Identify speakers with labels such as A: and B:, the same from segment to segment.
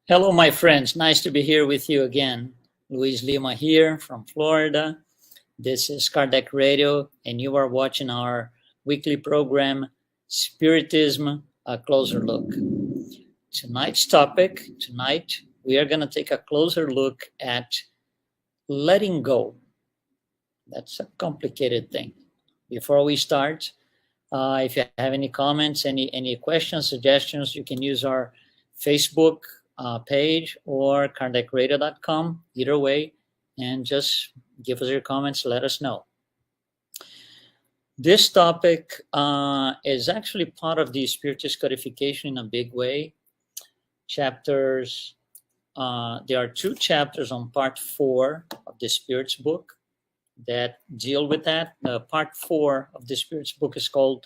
A: Hello, my friends. Nice to be here with you again. Luiz Lima here from Florida. This is Kardec Radio, and you are watching our weekly program, Spiritism, a closer look. Tonight, we are going to take a closer look at letting go. That's a complicated thing. Before we start, if you have any comments, any questions, suggestions, you can use our Facebook page or kardecradio.com, either way, and just give us your comments, let us know. This topic is actually part of the Spiritist codification in a big way. Chapters, there are two chapters on part 4 of the Spirits book that deal with that. Part 4 of the Spirits book is called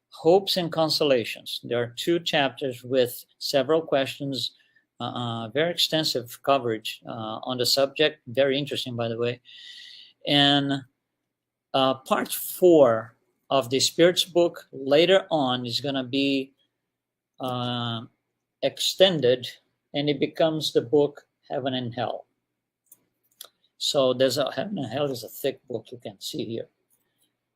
A: Hopes and Consolations. There are two chapters with several questions, very extensive coverage on the subject, very interesting, by the way. And part 4 of the Spirits book later on is going to be extended, and it becomes the book Heaven and Hell. So there's Heaven and Hell is a thick book, you can see here.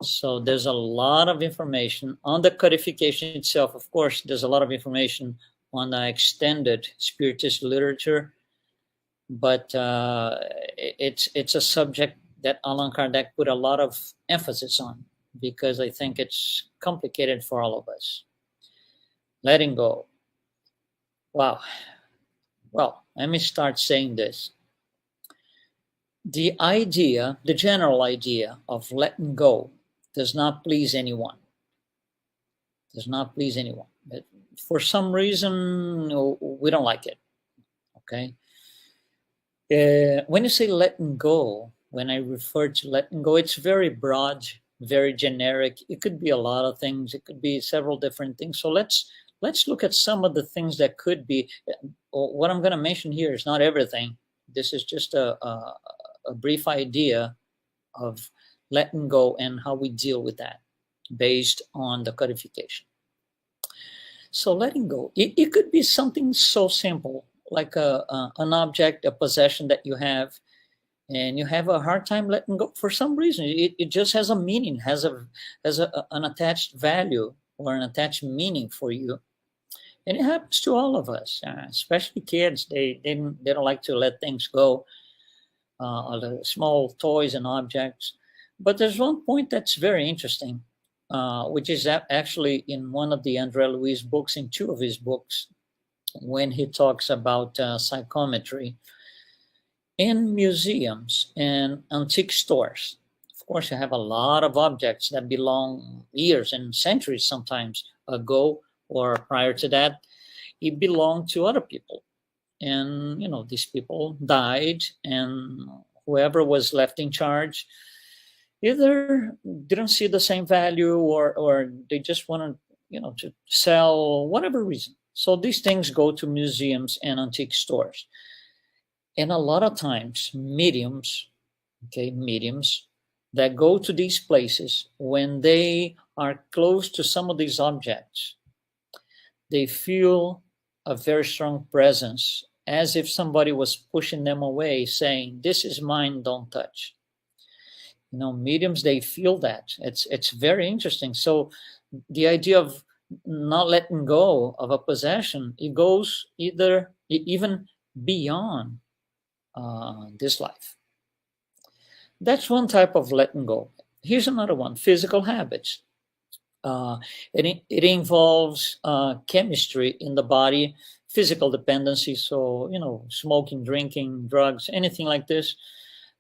A: So there's a lot of information on the codification itself. Of course, there's a lot of information on the extended Spiritist literature, but it's a subject that Allan Kardec put a lot of emphasis on because I think it's complicated for all of us. Letting go. Wow. Well, let me start saying this. The general idea of letting go does not please anyone. Does not please anyone. But for some reason, we don't like it. Okay? When you say letting go, when I refer to letting go, it's very broad, very generic. It could be a lot of things. It could be several different things. So let's look at some of the things that could be. What I'm going to mention here is not everything. This is just a brief idea of letting go and how we deal with that based on the codification. So letting go, it could be something so simple like an object, a possession that you have, and you have a hard time letting go for some reason. It just has a meaning, has an attached value or an attached meaning for you. And it happens to all of us, especially kids. They don't like to let things go, the small toys and objects. But there's one point that's very interesting, which is actually in one of the André Louis books, in two of his books, when he talks about psychometry. In museums and antique stores, of course, you have a lot of objects that belong years and centuries sometimes ago or prior to that. It belonged to other people. And, these people died, and whoever was left in charge either didn't see the same value or they just wanted, to sell, whatever reason. So these things go to museums and antique stores. And a lot of times, mediums that go to these places, when they are close to some of these objects, they feel a very strong presence, as if somebody was pushing them away, saying, "This is mine, don't touch." Mediums, they feel that. It's very interesting. So the idea of not letting go of a possession, it goes even beyond this life. That's one type of letting go. Here's another one: physical habits. It involves chemistry in the body, physical dependency. So, smoking, drinking, drugs, anything like this.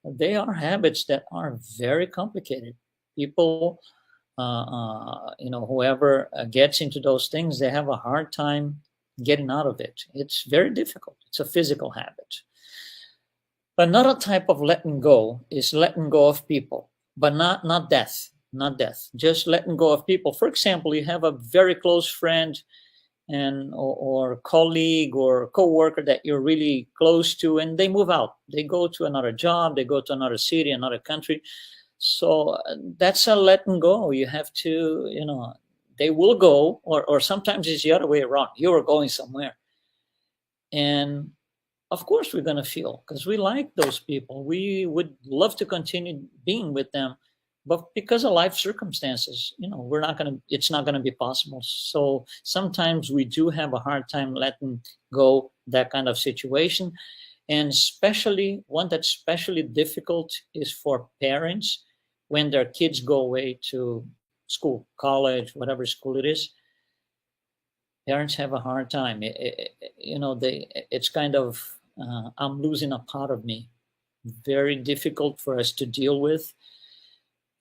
A: They are habits that are very complicated. People, whoever gets into those things, they have a hard time getting out of it. It's very difficult. It's a physical habit. Another type of letting go is letting go of people, but not death. Not death, just letting go of people. For example, you have a very close friend or colleague or co-worker that you're really close to, and they move out. They go to another job, they go to another city, another country. So that's a letting go. You have to, they will go, or sometimes it's the other way around. You are going somewhere. And of course we're going to feel, because we like those people. We would love to continue being with them, but because of life circumstances, we're not going to, it's not going to be possible. So sometimes we do have a hard time letting go that kind of situation. And especially one that's especially difficult is for parents when their kids go away to school, college, whatever school it is. Parents have a hard time. It's kind of, I'm losing a part of me. Very difficult for us to deal with.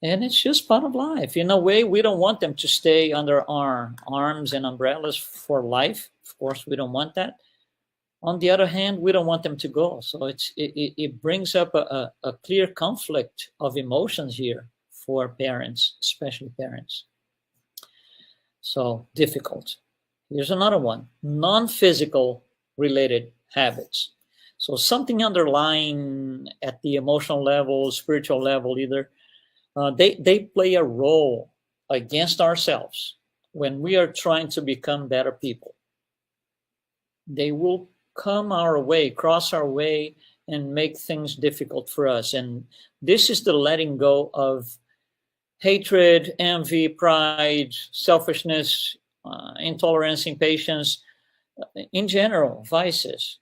A: And it's just part of life. In a way, we don't want them to stay under our arms and umbrellas for life. Of course, we don't want that. On the other hand, we don't want them to go. So it brings up a clear conflict of emotions here for parents, especially parents. So difficult. Here's another one, non-physical related habits. So something underlying at the emotional level, spiritual level, either, they play a role against ourselves when we are trying to become better people. They will come our way, cross our way, and make things difficult for us. And this is the letting go of hatred, envy, pride, selfishness, intolerance, impatience, in general, vices.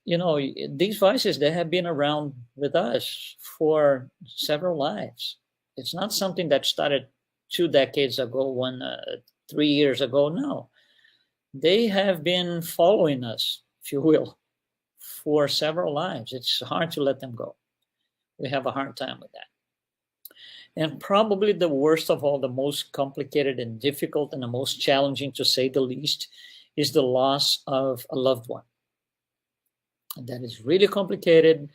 A: These vices, they have been around with us for several lives. It's not something that started 2 decades ago, 3 years ago. No, they have been following us, if you will, for several lives. It's hard to let them go. We have a hard time with that. And probably the worst of all, the most complicated and difficult and the most challenging, to say the least, is the loss of a loved one. And that is really complicated.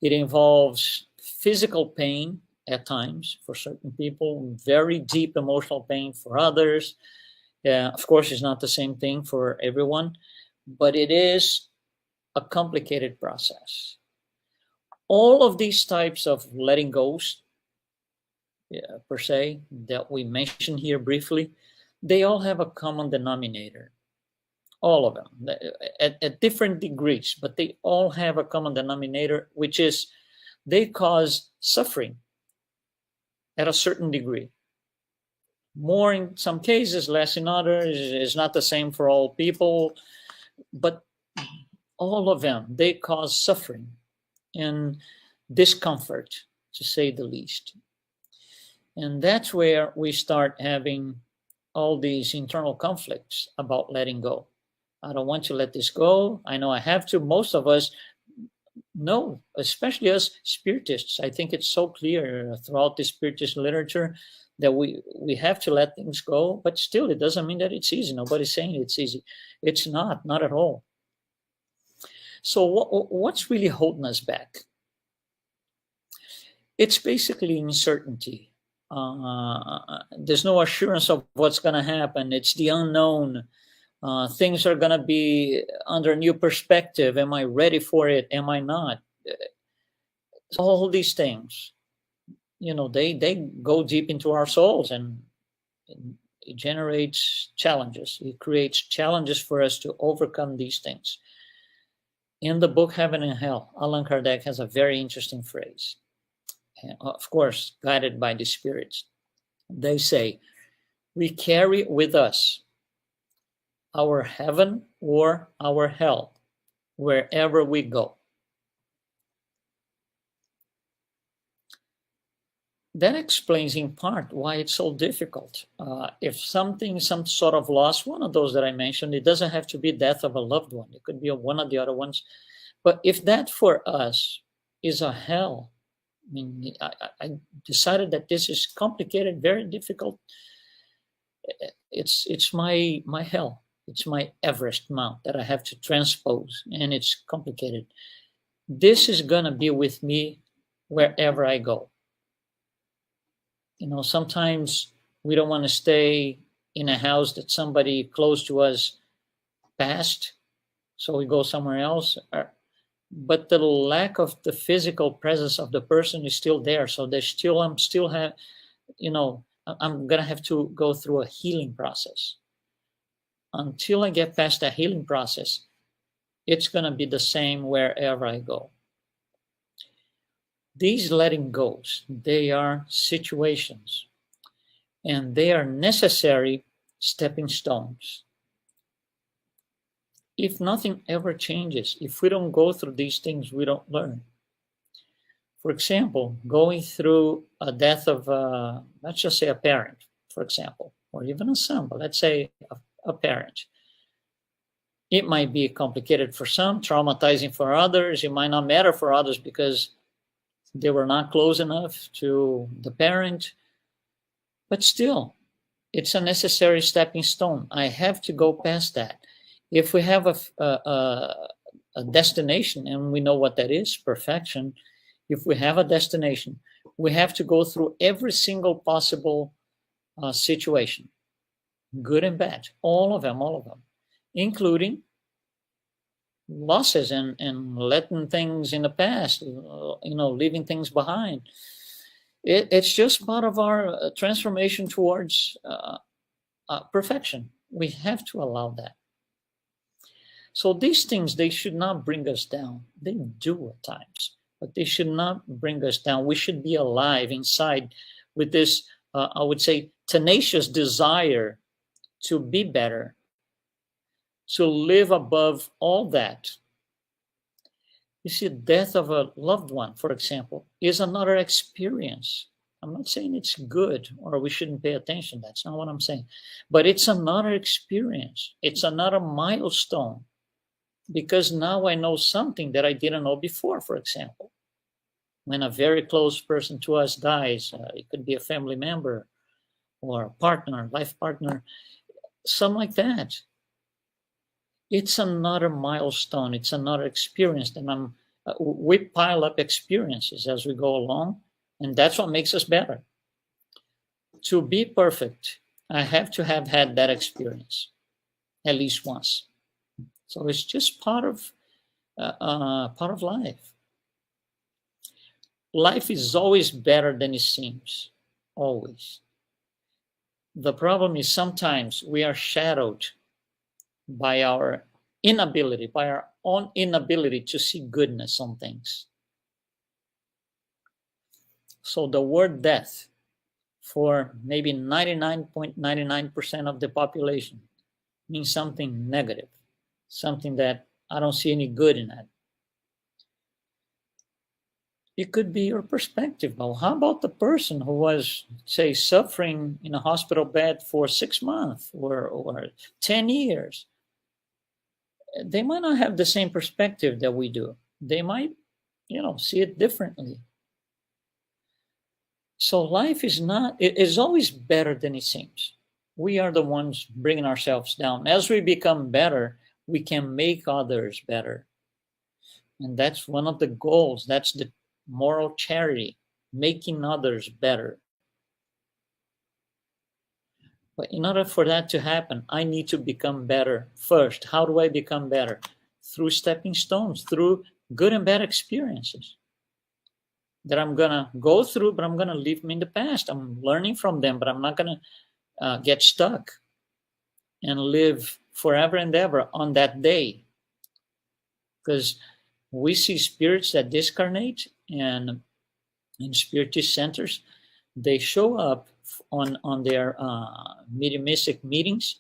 A: It involves physical pain at times for certain people, very deep emotional pain for others. Of course, it's not the same thing for everyone, but it is a complicated process. All of these types of letting goes, per se, that we mentioned here briefly, they all have a common denominator. All of them, at different degrees, but they all have a common denominator, which is they cause suffering at a certain degree. More in some cases, less in others. It's not the same for all people, but all of them, they cause suffering and discomfort, to say the least. And that's where we start having all these internal conflicts about letting go. I don't want to let this go. I know I have to. Most of us know, especially us spiritists. I think it's so clear throughout the spiritist literature that we have to let things go, but still it doesn't mean that it's easy. Nobody's saying it's easy. It's not at all. So what's really holding us back? It's basically uncertainty. There's no assurance of what's going to happen. It's the unknown. Things are going to be under a new perspective. Am I ready for it? Am I not? All these things, they go deep into our souls, and it generates challenges. It creates challenges for us to overcome these things. In the book Heaven and Hell, Allan Kardec has a very interesting phrase, of course, guided by the spirits. They say, we carry with us our heaven or our hell wherever we go. That explains in part why it's so difficult. If some sort of loss, one of those that I mentioned, it doesn't have to be death of a loved one. It could be one of the other ones. But if that for us is a hell, I mean, I decided that this is complicated, very difficult. It's my hell. It's my Everest Mount that I have to transpose, and it's complicated. This is going to be with me wherever I go. Sometimes we don't want to stay in a house that somebody close to us passed, so we go somewhere else. But the lack of the physical presence of the person is still there. So I'm going to have to go through a healing process. Until I get past that healing process, It's going to be the same wherever I go. These letting goes, they are situations, and they are necessary stepping stones. If nothing ever changes, if we don't go through these things, we don't learn. For example, going through a death of, let's just say a parent, for example, or even a son, but let's say a parent. It might be complicated for some, traumatizing for others. It might not matter for others because they were not close enough to the parent. But still, it's a necessary stepping stone. I have to go past that. If we have a destination, and we know what that is, perfection, if we have a destination, we have to go through every single possible situation, good and bad, all of them, including losses and letting things in the past, leaving things behind. It's just part of our transformation towards perfection. We have to allow that. So these things, they should not bring us down. They do at times, but they should not bring us down. We should be alive inside with this, I would say, tenacious desire to be better, to live above all that. You see, death of a loved one, for example, is another experience. I'm not saying it's good or we shouldn't pay attention. That's not what I'm saying. But it's another experience. It's another milestone. Because now I know something that I didn't know before, for example. When a very close person to us dies, it could be a family member or a partner, life partner, something like that. It's another milestone. It's another experience. And we pile up experiences as we go along, and that's what makes us better. To be perfect, I have to have had that experience at least once. So it's just part of life. Life is always better than it seems, always. The problem is sometimes we are shadowed by our own inability to see goodness on things. So the word death for maybe 99.99% of the population means something negative, something that I don't see any good in that. It could be your perspective. Well, how about the person who was, say, suffering in a hospital bed for 6 months or 10 years? They might not have the same perspective that we do. They might, see it differently. So life is always better than it seems. We are the ones bringing ourselves down. As we become better, we can make others better. And that's one of the goals. That's the moral charity, making others better. But in order for that to happen, I need to become better first. How do I become better? Through stepping stones, through good and bad experiences that I'm going to go through, but I'm going to leave them in the past. I'm learning from them, but I'm not going to get stuck and live forever and ever on that day. Because we see spirits that discarnate, and in spiritist centers, they show up on their mediumistic meetings,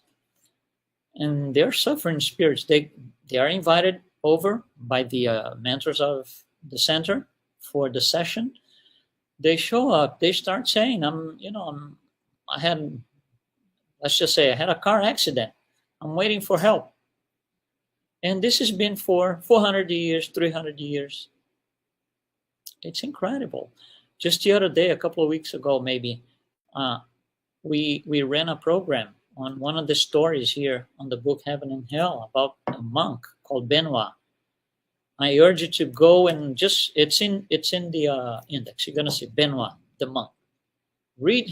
A: and they're suffering spirits. They are invited over by the mentors of the center for the session. They show up. They start saying, I had a car accident. I'm waiting for help. And this has been for 400 years, 300 years. It's incredible. Just the other day, a couple of weeks ago, maybe, we ran a program on one of the stories here on the book Heaven and Hell about a monk called Benoit. I urge you to go and it's in the index. You're going to see Benoit, the monk. Read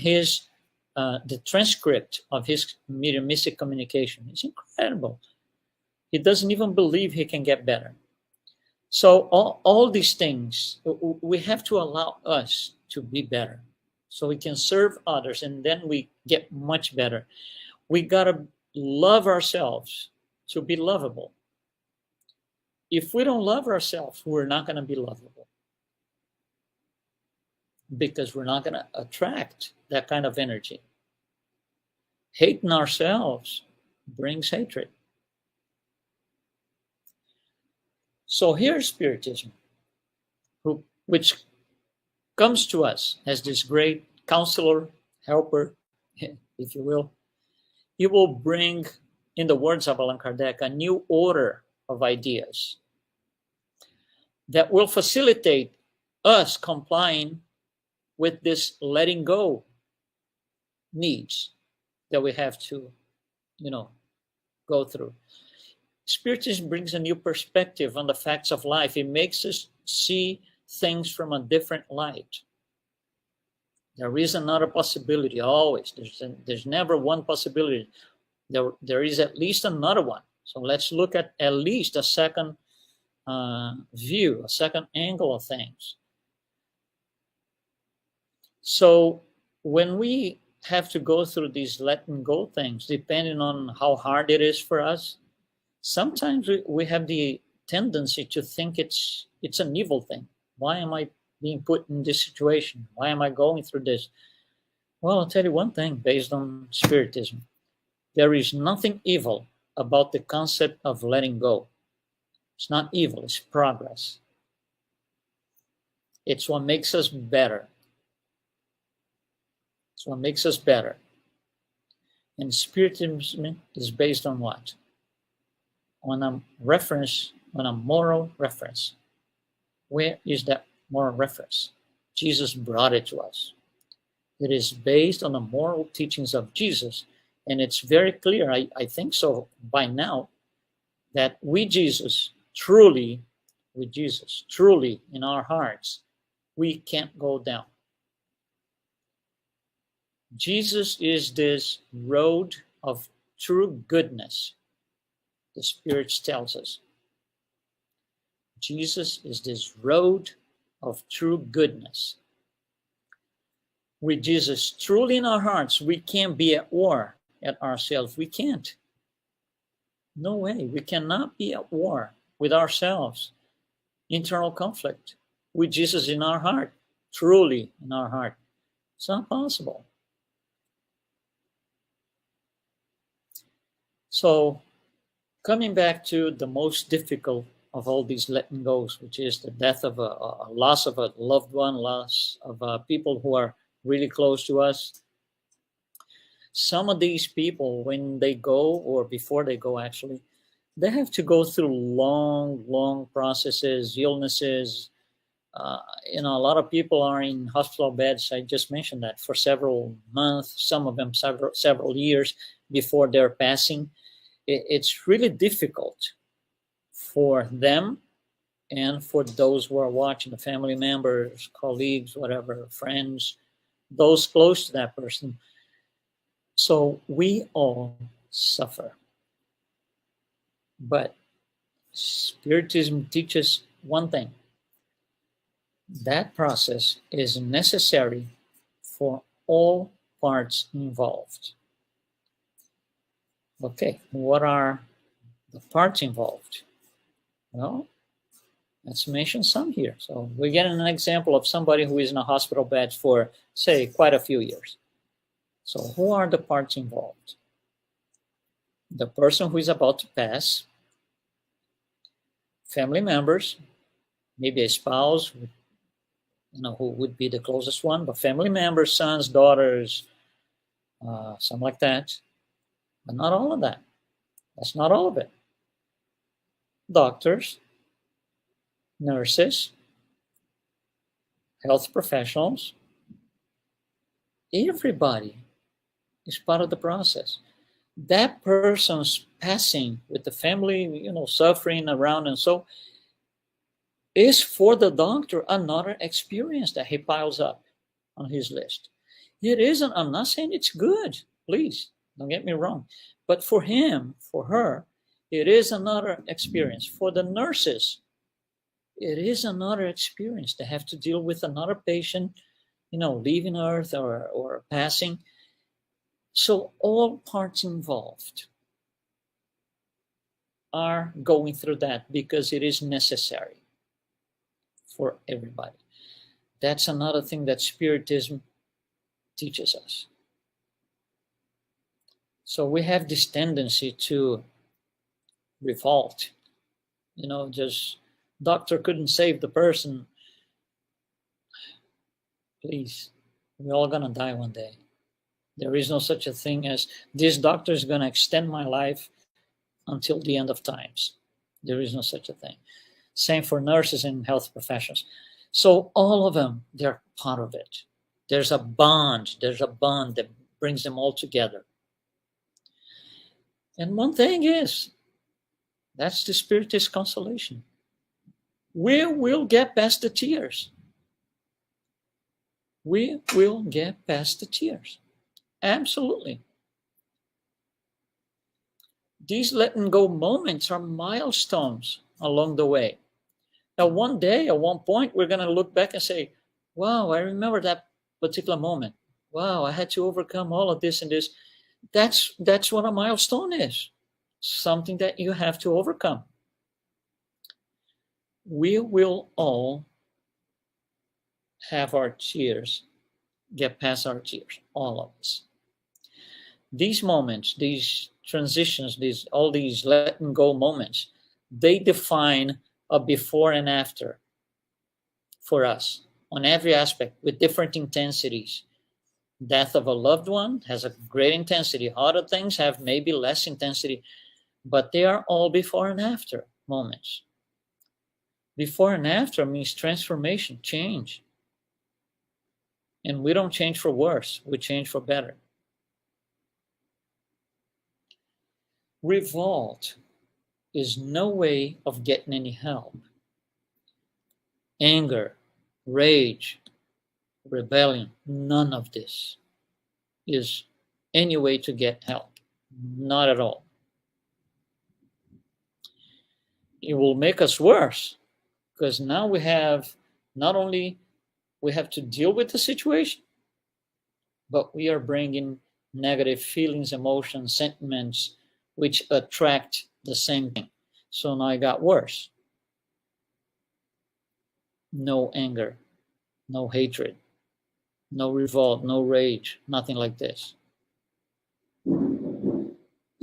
A: the transcript of his mediumistic communication. It's incredible. He doesn't even believe he can get better. So all these things, we have to allow us to be better so we can serve others, and then we get much better. We got to love ourselves to be lovable. If we don't love ourselves, we're not going to be lovable, because we're not going to attract that kind of energy. Hating ourselves brings hatred. So here's Spiritism, which comes to us as this great counselor, helper, if you will. It will bring, in the words of Allan Kardec, a new order of ideas that will facilitate us complying with this letting go needs that we have to, go through. Spiritism brings a new perspective on the facts of life. It makes us see things from a different light. There is another possibility always. There's never one possibility. There is at least another one. So let's look at least a second view, a second angle of things. So when we have to go through these letting go things, depending on how hard it is for us, sometimes we have the tendency to think it's an evil thing. Why am I being put in this situation? Why am I going through this? Well, I'll tell you one thing based on Spiritism. There is nothing evil about the concept of letting go. It's not evil, it's progress. It's what makes us better. It's what makes us better. And Spiritism is based on what? On a reference, on a moral reference. Where is that moral reference? Jesus brought it to us. It is based on the moral teachings of Jesus. And it's very clear, I think so by now, that Jesus, truly in our hearts, we can't go down. Jesus is this road of true goodness, the Spirit tells us. Jesus is this road of true goodness. With Jesus truly in our hearts, we can't be at war at ourselves. We can't. No way. We cannot be at war with ourselves. Internal conflict. With Jesus in our heart, truly in our heart. It's not possible. So, coming back to the most difficult of all these letting goes, which is the death of a loss of a loved one, loss of people who are really close to us. Some of these people, when they go, or before they go actually, they have to go through long processes, illnesses. A lot of people are in hospital beds, I just mentioned that, for several months, some of them several years before they're passing. It's really difficult for them and for those who are watching, the family members, colleagues, whatever, friends, those close to that person. So we all suffer. But Spiritism teaches one thing. That process is necessary for all parts involved. Okay, what are the parts involved? Well, let's mention some here. So we're getting an example of somebody who is in a hospital bed for, say, quite a few years. So who are the parts involved? The person who is about to pass, family members, maybe a spouse, who would be the closest one, but family members, sons, daughters, something like that. But not all of that. That's not all of it. Doctors, nurses, health professionals, everybody is part of the process. That person's passing with the family, suffering around and so, is for the doctor another experience that he piles up on his list. It isn't, I'm not saying it's good, please, don't get me wrong. But for him, for her, it is another experience. For the nurses, it is another experience to have to deal with another patient, leaving Earth or passing. So all parts involved. are going through that because it is necessary for everybody. That's another thing that Spiritism teaches us. So we have this tendency to revolt. Just doctor couldn't save the person. Please, we're all gonna die one day. There is no such a thing as this doctor is gonna extend my life until the end of times. There is no such a thing. Same for nurses and health professionals. So all of them, they're part of it. There's a bond that brings them all together. And one thing is, that's the Spiritist consolation. We will get past the tears. We will get past the tears. Absolutely. These letting go moments are milestones along the way. Now, one day, at one point, we're going to look back and say, wow, I remember that particular moment. Wow, I had to overcome all of this and this. That's what a milestone is. Something that you have to overcome. We will all have our tears, get past our tears, all of us. These moments, these transitions, all these letting go moments, they define a before and after for us on every aspect with different intensities. Death of a loved one has a great intensity. Other things have maybe less intensity, but they are all before and after moments. Before and after means transformation, change. And we don't change for worse, we change for better. Revolt is no way of getting any help. Anger, rage, rebellion, none of this is any way to get help. Not at all. It will make us worse because now we have not only we have to deal with the situation, but we are bringing negative feelings, emotions, sentiments, which attract the same thing. So now it got worse. No anger, no hatred, no revolt, no rage, nothing like this.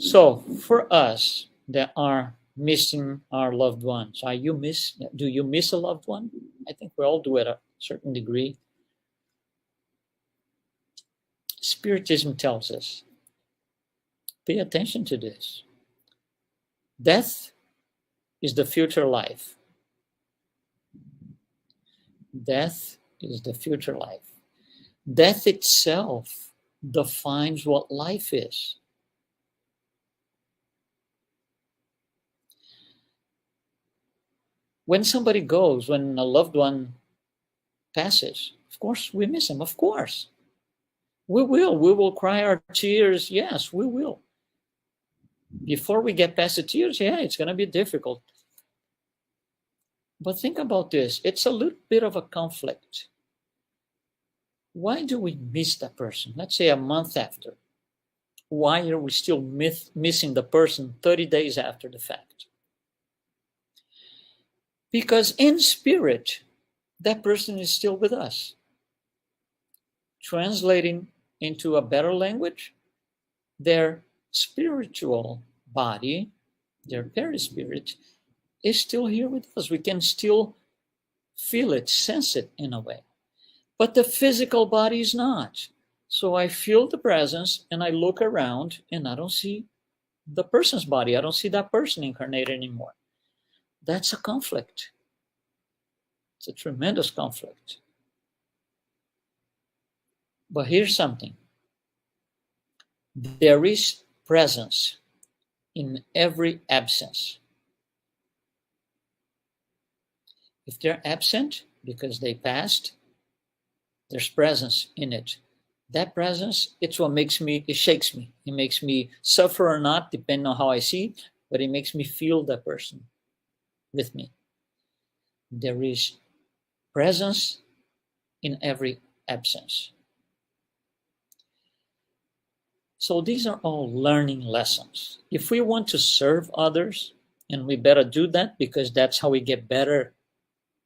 A: So for us that are missing our loved ones, do you miss a loved one? I think we all do at a certain degree. Spiritism tells us, pay attention to this. Death is the future life. Death is the future life. Death itself defines what life is. When somebody goes, when a loved one passes, of course we miss him, of course. We will cry our tears, yes, we will. Before we get past the tears, yeah, it's going to be difficult. But think about this, it's a little bit of a conflict. Why do we miss that person? Let's say a month after. Why are we still missing the person 30 days after the fact? Because in spirit, that person is still with us. Translating into a better language, their spiritual body, their perispirit, is still here with us. We can still feel it, sense it in a way. But the physical body is not. So I feel the presence and I look around and I don't see the person's body. I don't see that person incarnated anymore. That's a conflict. It's a tremendous conflict. But here's something. There is presence in every absence. If they're absent because they passed, there's presence in it. That presence, it's what it shakes me. It makes me suffer or not, depending on how I see it, but it makes me feel that person with me. There is presence in every absence. So these are all learning lessons. If we want to serve others, And we better do that because that's how we get better,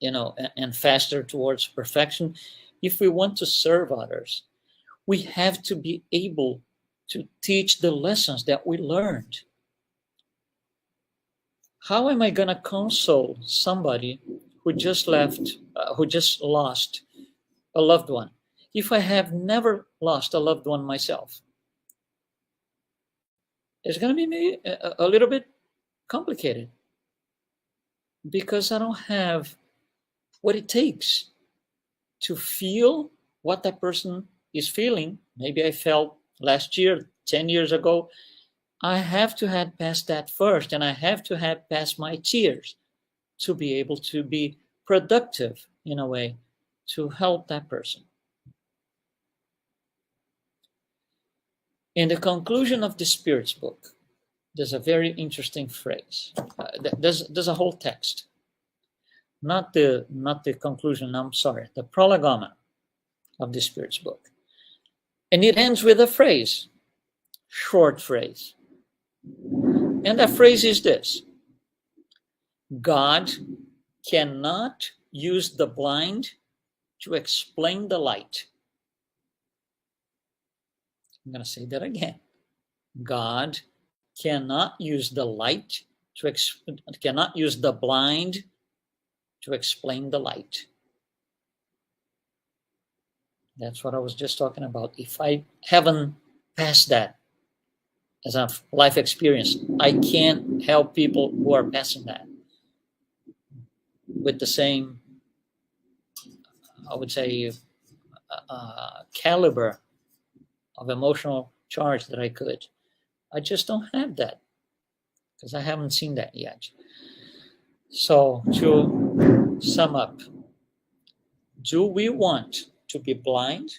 A: and faster towards perfection. If we want to serve others, we have to be able to teach the lessons that we learned. How am I going to console somebody who just lost a loved one, if I have never lost a loved one myself? It's going to be a little bit complicated because I don't have what it takes to feel what that person is feeling. Maybe I felt last year, 10 years ago. I have to have passed that first, and I have to have passed my tears to be able to be productive in a way to help that person. In the conclusion of the Spirits book, there's a very interesting phrase. There's a whole text. Not the conclusion, I'm sorry, the prolegomena of the Spirits book. And it ends with a phrase, short phrase. And that phrase is this: God cannot use the blind to explain the light. I'm going to say that again. God cannot use the light cannot use the blind to explain the light. That's what I was just talking about. If I haven't passed that as a life experience, I can't help people who are passing that with the same, I would say, caliber of emotional charge that I could. I just don't have that because I haven't seen that yet. So to sum up, do we want to be blind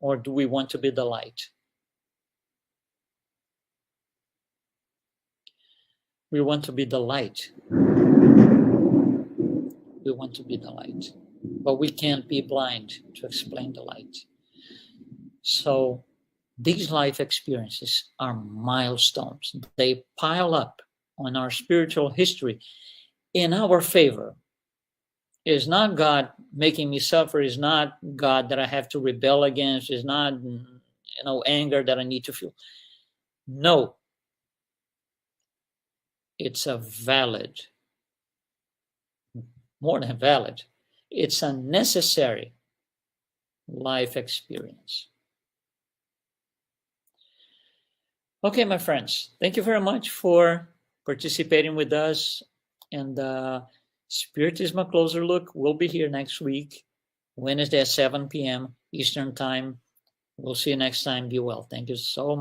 A: or do we want to be the light? We want to be the light. We want to be the light, but we can't be blind to explain the light. So these life experiences are milestones. They pile up on our spiritual history in our favor. It's not God making me suffer. It's not God that I have to rebel against. It's not, anger that I need to feel. No. It's a valid, more than valid, it's a necessary life experience. Okay, my friends, thank you very much for participating with us. And Spiritism A Closer Look will be here next week, Wednesday at 7 p.m. Eastern Time. We'll see you next time. Be well. Thank you so much.